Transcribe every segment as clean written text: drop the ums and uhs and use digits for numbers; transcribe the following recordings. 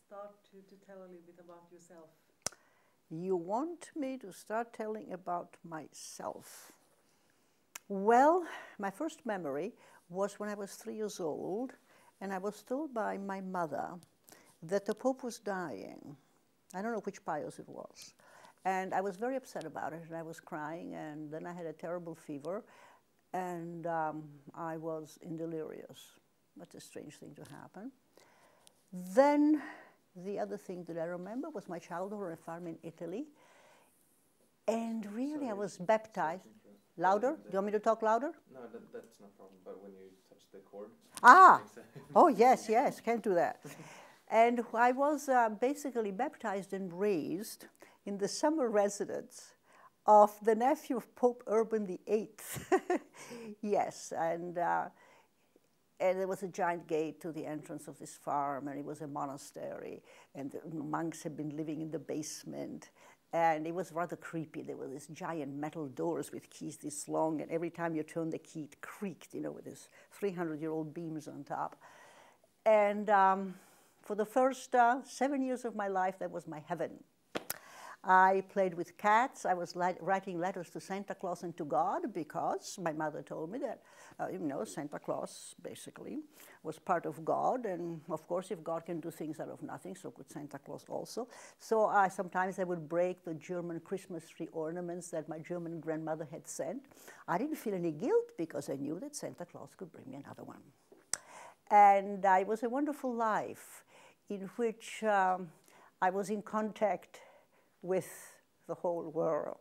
start to tell a little bit about yourself? You want me to start telling about myself? Well, my first memory was when I was 3 years old, and I was told by my mother that the Pope was dying. I don't know which Pius it was. And I was very upset about it, and I was crying, and then I had a terrible fever, and I was in delirious. That's a strange thing to happen. Then the other thing that I remember was my childhood on a farm in Italy, and really I was baptized. Louder? Do you want me to talk louder? No, that's no problem, but when you touch the cord... Ah! Oh, yes, yes, can't do that. And I was basically baptized and raised in the summer residence of the nephew of Pope Urban VIII. Yes, and there was a giant gate to the entrance of this farm, and it was a monastery, and the monks had been living in the basement, and it was rather creepy. There were these giant metal doors with keys this long, and every time you turned the key, it creaked, you know, with these 300-year-old beams on top. And for the first 7 years of my life, that was my heaven. I played with cats. I was writing letters to Santa Claus and to God because my mother told me that, you know, Santa Claus basically was part of God. And of course, if God can do things out of nothing, so could Santa Claus also. So sometimes I would break the German Christmas tree ornaments that my German grandmother had sent. I didn't feel any guilt because I knew that Santa Claus could bring me another one. And it was a wonderful life in which I was in contact with the whole world.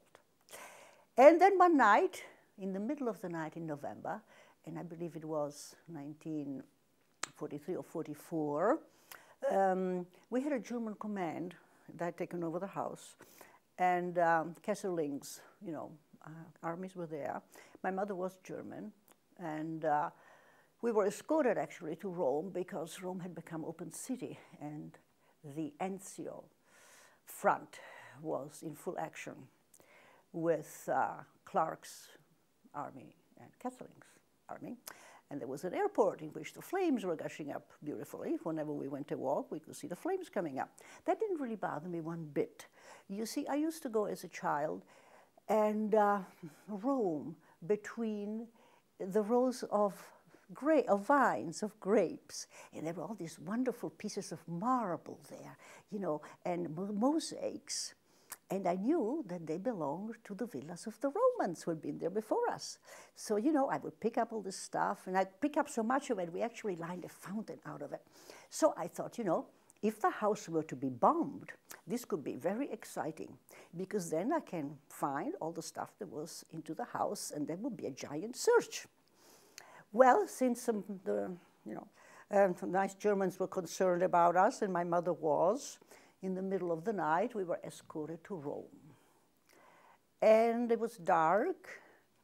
And then one night, in the middle of the night in November, and I believe it was 1943 or 44, we had a German command that had taken over the house, and Kesselings, you know, armies were there. My mother was German, and we were escorted actually to Rome because Rome had become open city, and the NCO front was in full action with Clark's army and Kesseling's army. And there was an airport in which the flames were gushing up beautifully. Whenever we went to walk, we could see the flames coming up. That didn't really bother me one bit. You see, I used to go as a child and roam between the rows of vines, of grapes, and there were all these wonderful pieces of marble there, you know, and mosaics. And I knew that they belonged to the villas of the Romans who had been there before us. So, you know, I would pick up all this stuff, and I'd pick up so much of it, we actually lined a fountain out of it. So I thought, you know, if the house were to be bombed, this could be very exciting, because then I can find all the stuff that was into the house, and there would be a giant search. Well, since the nice Germans were concerned about us, and my mother was, in the middle of the night, we were escorted to Rome. And it was dark.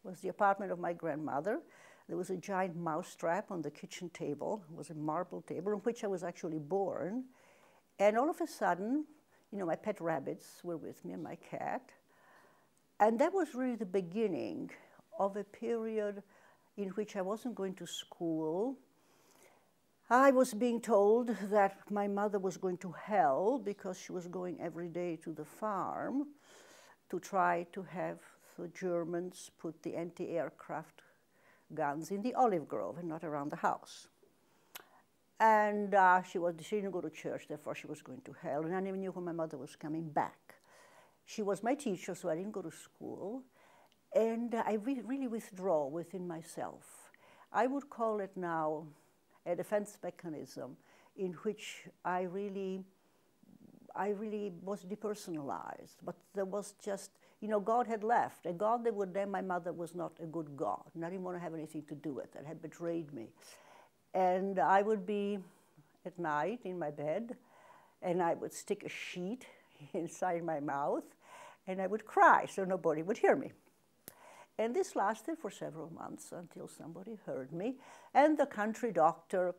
It was the apartment of my grandmother. There was a giant mousetrap on the kitchen table. It was a marble table on which I was actually born. And all of a sudden, you know, my pet rabbits were with me and my cat. And that was really the beginning of a period in which I wasn't going to school. I was being told that my mother was going to hell because she was going every day to the farm to try to have the Germans put the anti-aircraft guns in the olive grove and not around the house. And she didn't go to church, therefore she was going to hell, and I never knew when my mother was coming back. She was my teacher, so I didn't go to school, and I really withdraw within myself. I would call it now a defense mechanism in which I really was depersonalized, but there was just, you know, God had left. A God that would damn my mother was not a good God, and I didn't want to have anything to do with it. Had betrayed me. And I would be at night in my bed, and I would stick a sheet inside my mouth, and I would cry so nobody would hear me. And this lasted for several months until somebody heard me, and the country doctor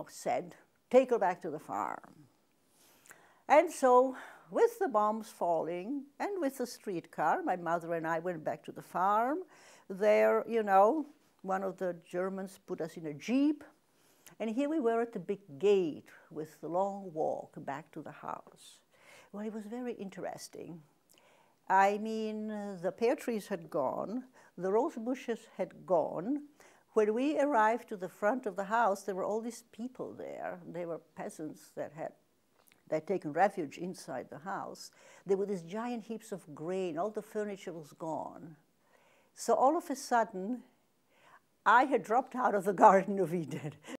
said, "Take her back to the farm." And so, with the bombs falling and with the streetcar, my mother and I went back to the farm. There, you know, one of the Germans put us in a jeep, And here we were at the big gate with the long walk back to the house. Well, it was very interesting. I mean, the pear trees had gone, the rose bushes had gone. When we arrived to the front of the house, there were all these people there. They were peasants that had taken refuge inside the house. There were these giant heaps of grain. All the furniture was gone. So all of a sudden, I had dropped out of the Garden of Eden.